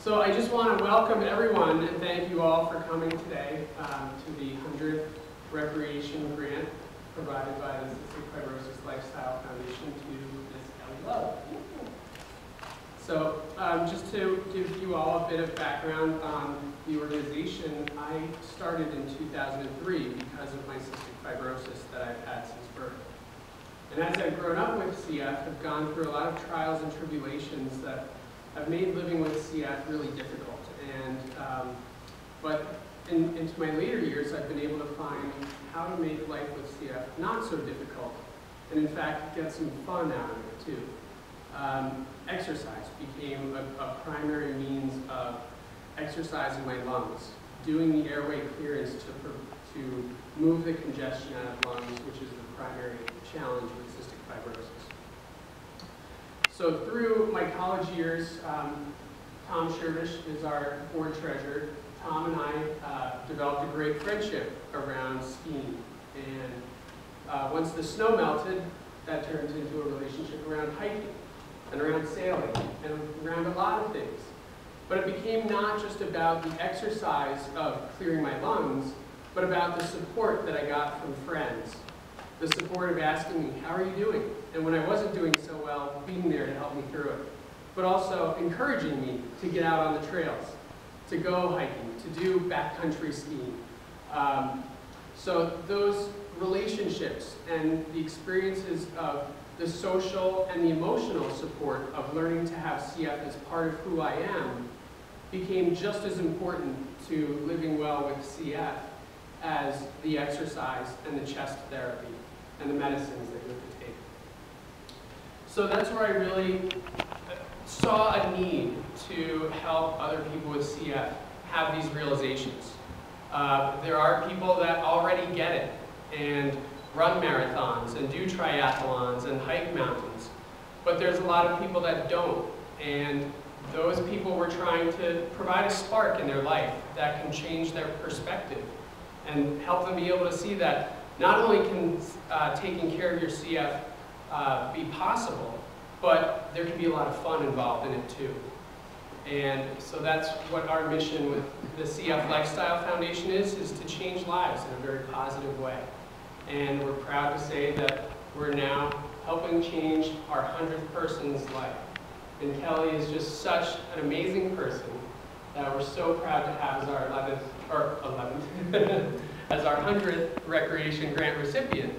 So I just want to welcome everyone and thank you all for coming today to the 100th Recreation Grant provided by the Cystic Fibrosis Lifestyle Foundation to Ms. Kelli Love. So just to give you all a bit of background on the organization, I started in 2003 because of my cystic fibrosis that I've had since birth. And as I've grown up with CF, I've gone through a lot of trials and tribulations that have made living with CF really difficult. And but into my later years, I've been able to find how to make life with CF not so difficult, and in fact get some fun out of it too. Exercise became a primary means of exercising my lungs, doing the airway clearance to move the congestion out of lungs, which is the primary challenge with cystic fibrosis. So through my college years, Tom Shervish is our board treasurer. Tom and I developed a great friendship around skiing. And once the snow melted, that turned into a relationship around hiking and around sailing and around a lot of things. But it became not just about the exercise of clearing my lungs, but about the support that I got from friends. The support of asking me, how are you doing? And when I wasn't doing so well, being there to help me through it. But also encouraging me to get out on the trails, to go hiking, to do backcountry skiing. So those relationships and the experiences of the social and the emotional support of learning to have CF as part of who I am became just as important to living well with CF as the exercise and the chest therapy and the medicines that you have to take. So that's where I really saw a need to help other people with CF have these realizations. There are people that already get it and run marathons and do triathlons and hike mountains, but there's a lot of people that don't, and those people we're trying to provide a spark in their life that can change their perspective and help them be able to see that not only can taking care of your CF be possible, but there can be a lot of fun involved in it too. And so that's what our mission with the CF Lifestyle Foundation is to change lives in a very positive way. And we're proud to say that we're now helping change our 100th person's life. And Kelli is just such an amazing person that we're so proud to have as our 11th, as our 100th Recreation Grant recipient.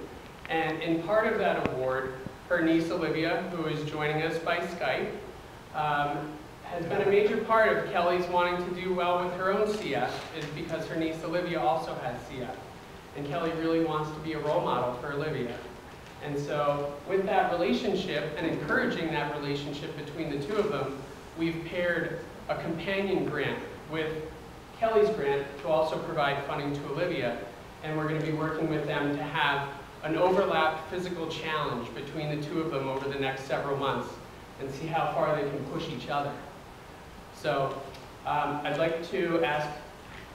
And in part of that award, her niece Olivia, who is joining us by Skype, has been a major part of Kelli's wanting to do well with her own CF, is because her niece Olivia also has CF. And Kelli really wants to be a role model for Olivia. And so with that relationship and encouraging that relationship between the two of them, we've paired a companion grant with Kelli's grant to also provide funding to Olivia. And we're going to be working with them to have an overlap physical challenge between the two of them over the next several months and see how far they can push each other. So I'd like to ask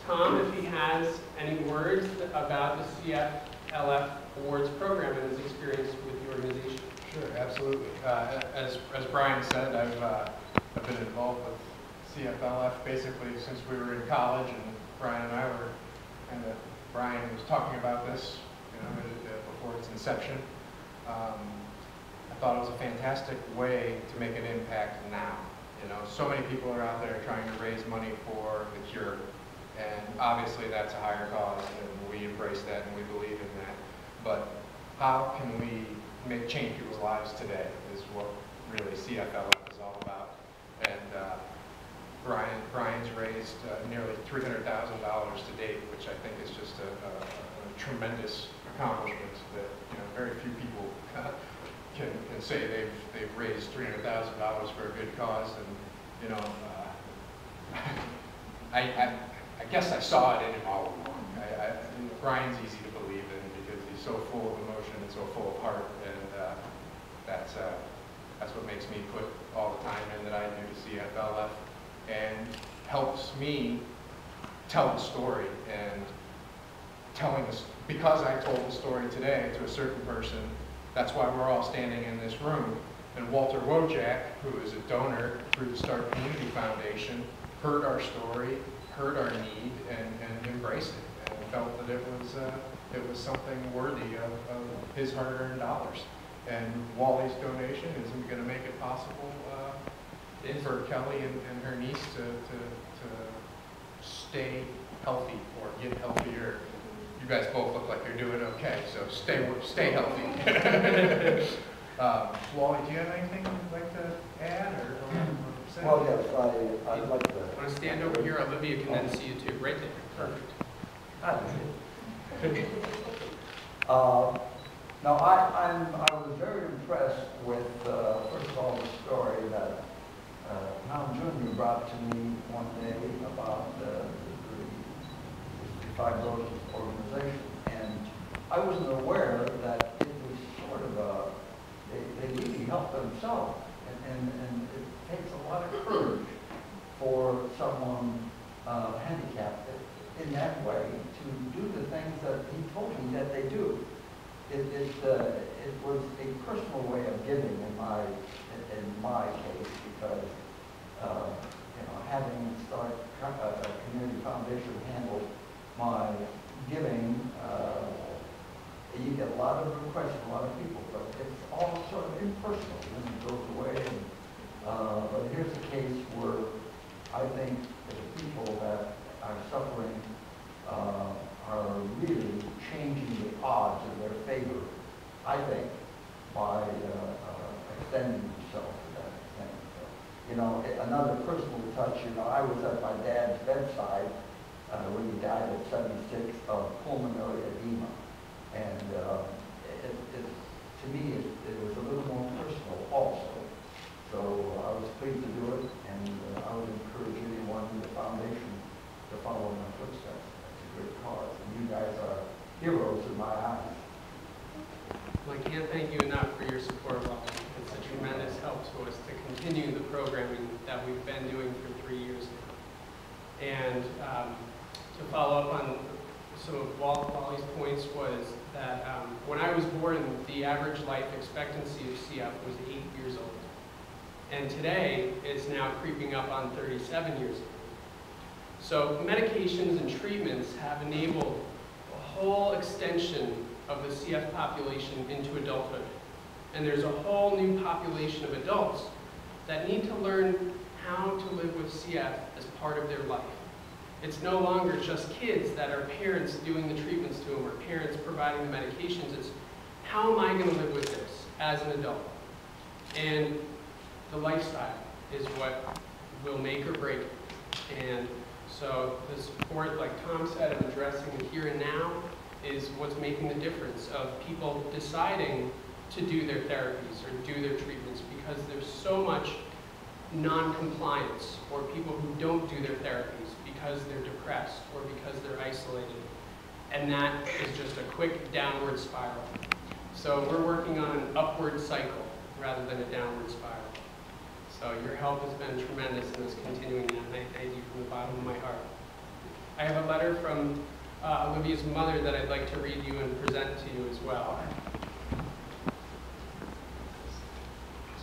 Tom if he has any words about the CFLF Awards program and his experience with the organization. Sure, absolutely. As Brian said, I've been involved with CFLF basically since we were in college, and Brian and I were Brian was talking about this, before its inception. I thought it was a fantastic way to make an impact now. So many people are out there trying to raise money for the cure. And obviously that's a higher cause, and we embrace that and we believe in that. But how can we change people's lives today is what really CFLF is all about. And Brian's raised nearly $300,000 to date, which I think is just a tremendous accomplishment that very few people can say they've raised $300,000 for a good cause. And I guess I saw it in him all along. Brian's easy to believe in because he's so full of emotion and so full of heart, and that's what makes me put all the time in that I do to CFLF, and helps me tell the story. And telling this, because I told the story today to a certain person, that's why we're all standing in this room. And Walter Wojack, who is a donor through the Start Community Foundation, heard our story, heard our need, and embraced it, and felt that it was something worthy of his hard-earned dollars. And Wally's donation isn't going to make it possible for Kelli and her niece to stay healthy or get healthier. You guys both look like you're doing okay, so stay healthy. Wally, do you have anything you'd like to add or say? Well, yes, I'd like to. Want to stand over here? Olivia can then see you too. Right there. Perfect. No, I was very impressed with, first of all, the story that Tom Jr. brought to me one day about the fibrosis organization, and I wasn't aware that it was sort of they really help themselves, and it takes a lot of courage for someone handicapped in that way to do the things that he told me that they do. It was a personal way of giving in my case, because having started a community foundation handle my giving, you get a lot of requests from a lot of people, but it's all sort of impersonal, and it goes away. But here's a case where I think the people that are suffering are really changing the odds in their favor, I think, by extending themselves to that extent. So, another personal touch, I was at my dad's bedside when he died at 76 of pulmonary edema. And to me, it was a little more personal also. So I was pleased to do it, and I would encourage anyone in the foundation to follow in my footsteps. It's a great cause, and you guys are heroes in my eyes. Well, I can't thank you enough for your support, Wally. It's a tremendous help to us to continue the programming that we've been doing for 3 years now. And to follow up on some of Wally's points was that when I was born, the average life expectancy of CF was 8 years old. And today, it's now creeping up on 37 years old. So medications and treatments have enabled a whole extension of the CF population into adulthood. And there's a whole new population of adults that need to learn how to live with CF as part of their life. It's no longer just kids that are parents doing the treatments to them or parents providing the medications. It's how am I going to live with this as an adult? And the lifestyle is what will make or break it. And so the support, like Tom said, of addressing the here and now is what's making the difference of people deciding to do their therapies or do their treatments, because there's so much non-compliance or people who don't do their therapies because they're depressed or because they're isolated. And that is just a quick downward spiral. So we're working on an upward cycle rather than a downward spiral. So your help has been tremendous in us continuing that, and I thank you from the bottom of my heart. I have a letter from Olivia's mother that I'd like to read you and present to you as well.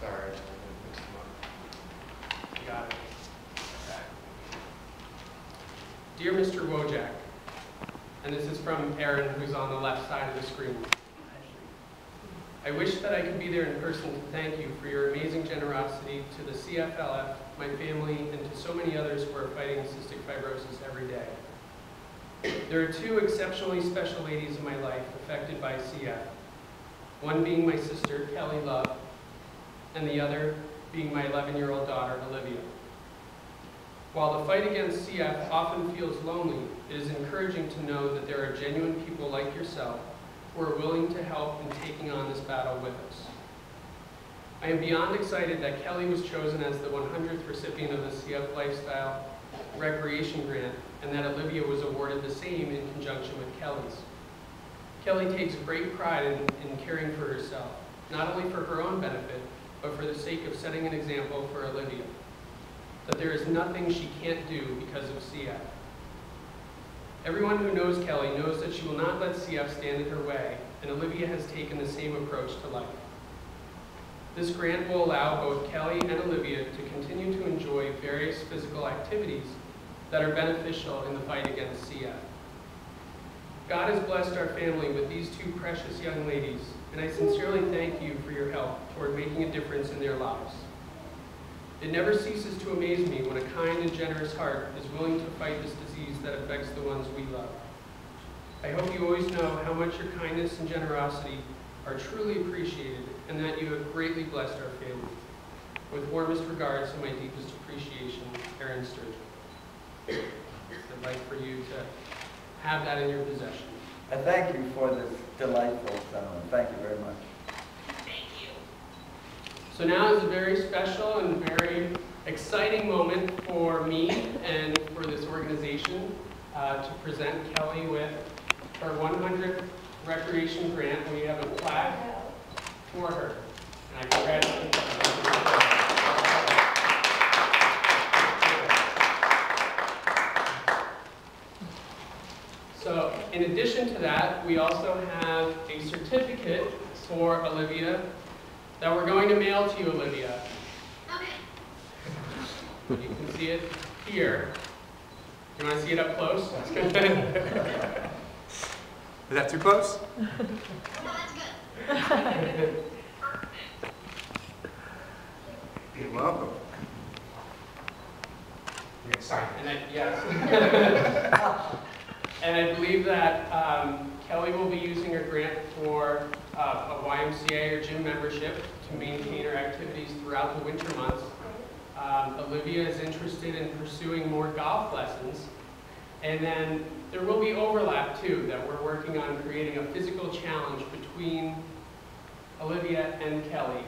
Sorry, I mixed them up. You got it. Okay. Dear Mr. Wojack, and this is from Aaron, who's on the left side of the screen. I wish that I could be there in person to thank you for your amazing generosity to the CFLF, my family, and to so many others who are fighting cystic fibrosis every day. There are two exceptionally special ladies in my life affected by CF, one being my sister, Kelli Love, and the other being my 11-year-old daughter, Olivia. While the fight against CF often feels lonely, it is encouraging to know that there are genuine people like yourself who are willing to help in taking on this battle with us. I am beyond excited that Kelli was chosen as the 100th recipient of the CF Recreation Grant, and that Olivia was awarded the same in conjunction with Kelli's. Kelli takes great pride in caring for herself, not only for her own benefit, but for the sake of setting an example for Olivia, that there is nothing she can't do because of CF. Everyone who knows Kelli knows that she will not let CF stand in her way, and Olivia has taken the same approach to life. This grant will allow both Kelli and Olivia to continue to enjoy various physical activities that are beneficial in the fight against CF. God has blessed our family with these two precious young ladies, and I sincerely thank you for your help toward making a difference in their lives. It never ceases to amaze me when a kind and generous heart is willing to fight this disease that affects the ones we love. I hope you always know how much your kindness and generosity are truly appreciated, and that you have greatly blessed our family. With warmest regards and my deepest appreciation, Aaron Sturgeon. I'd like for you to have that in your possession. I thank you for this delightful ceremony. Thank you very much. Thank you. So now is a very special and very exciting moment for me and for this organization to present Kelli with her 100th Recreation Grant. We have a plaque for her. And I congratulate her. So in addition to that, we also have a certificate for Olivia that we're going to mail to you, Olivia. Okay. You can see it here. Do you want to see it up close? That's good. Is that too close? No, that's good. You're welcome. You're excited. And yes. And I believe that Kelli will be using her grant for a YMCA or gym membership to maintain her activities throughout the winter months. Olivia is interested in pursuing more golf lessons. And then there will be overlap too, that we're working on creating a physical challenge between Olivia and Kelli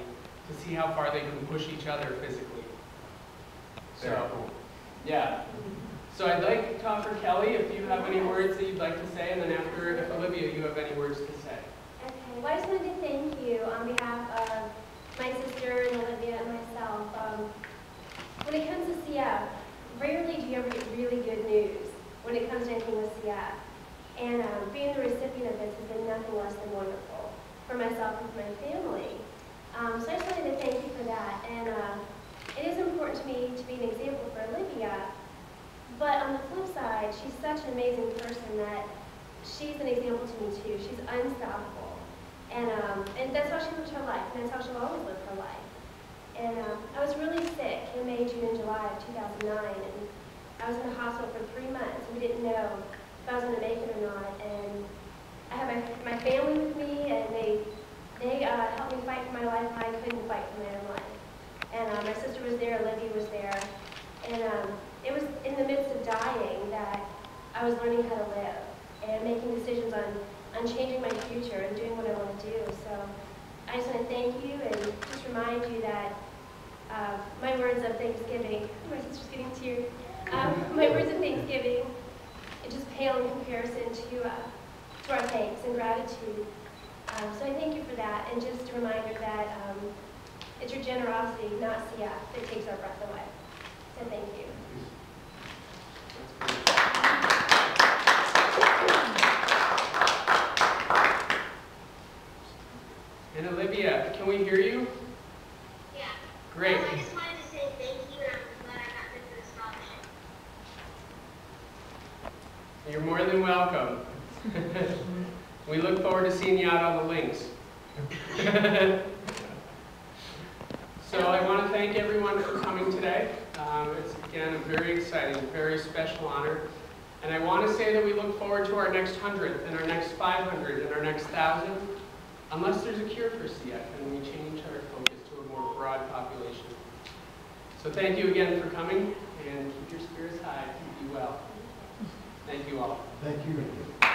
to see how far they can push each other physically. Very cool. Yeah. So I'd like to offer Kelli if you have any words that you'd like to say, and then after, if Olivia, you have any words to say. Okay, well, I just wanted to thank you on behalf of my sister and Olivia and myself. When it comes to CF, rarely do you ever get really good news when it comes to anything with CF. And being the recipient of this has been nothing less than wonderful for myself and for my family. So I just wanted to thank you for that. And it is important to me to be an example for Olivia. But on the flip side, she's such an amazing person that she's an example to me too. She's unstoppable. And that's how she lives her life, and that's how she'll always live her life. And I was really sick in May, June, and July of 2009, and I was in the hospital for 3 months, and we didn't know if I was going to make it or not. And I had my family with me, and they helped me fight for my life, and I couldn't fight for my own life. And my sister was there, Olivia was there, and it was in the midst of dying that I was learning how to live and making decisions on changing my future and doing what I want to do. So I just want to thank you and just remind you that my words of thanksgiving, my sister's getting teary, my words of thanksgiving, it just pale in comparison to our thanks and gratitude. So I thank you for that, and just a reminder that it's your generosity, not CF, that takes our breath away. So thank you. And Olivia, can we hear you? Yeah. Great. I just wanted to say thank you, and I'm glad I got this scholarship. You're more than welcome. We look forward to seeing you out on the links. So I want to thank everyone for coming today. It's, again, a very exciting, very special honor. And I want to say that we look forward to our next 100th and our next 500 and our next 1,000, unless there's a cure for CF and we change our focus to a more broad population. So thank you again for coming, and keep your spirits high, keep you well. Thank you all. Thank you.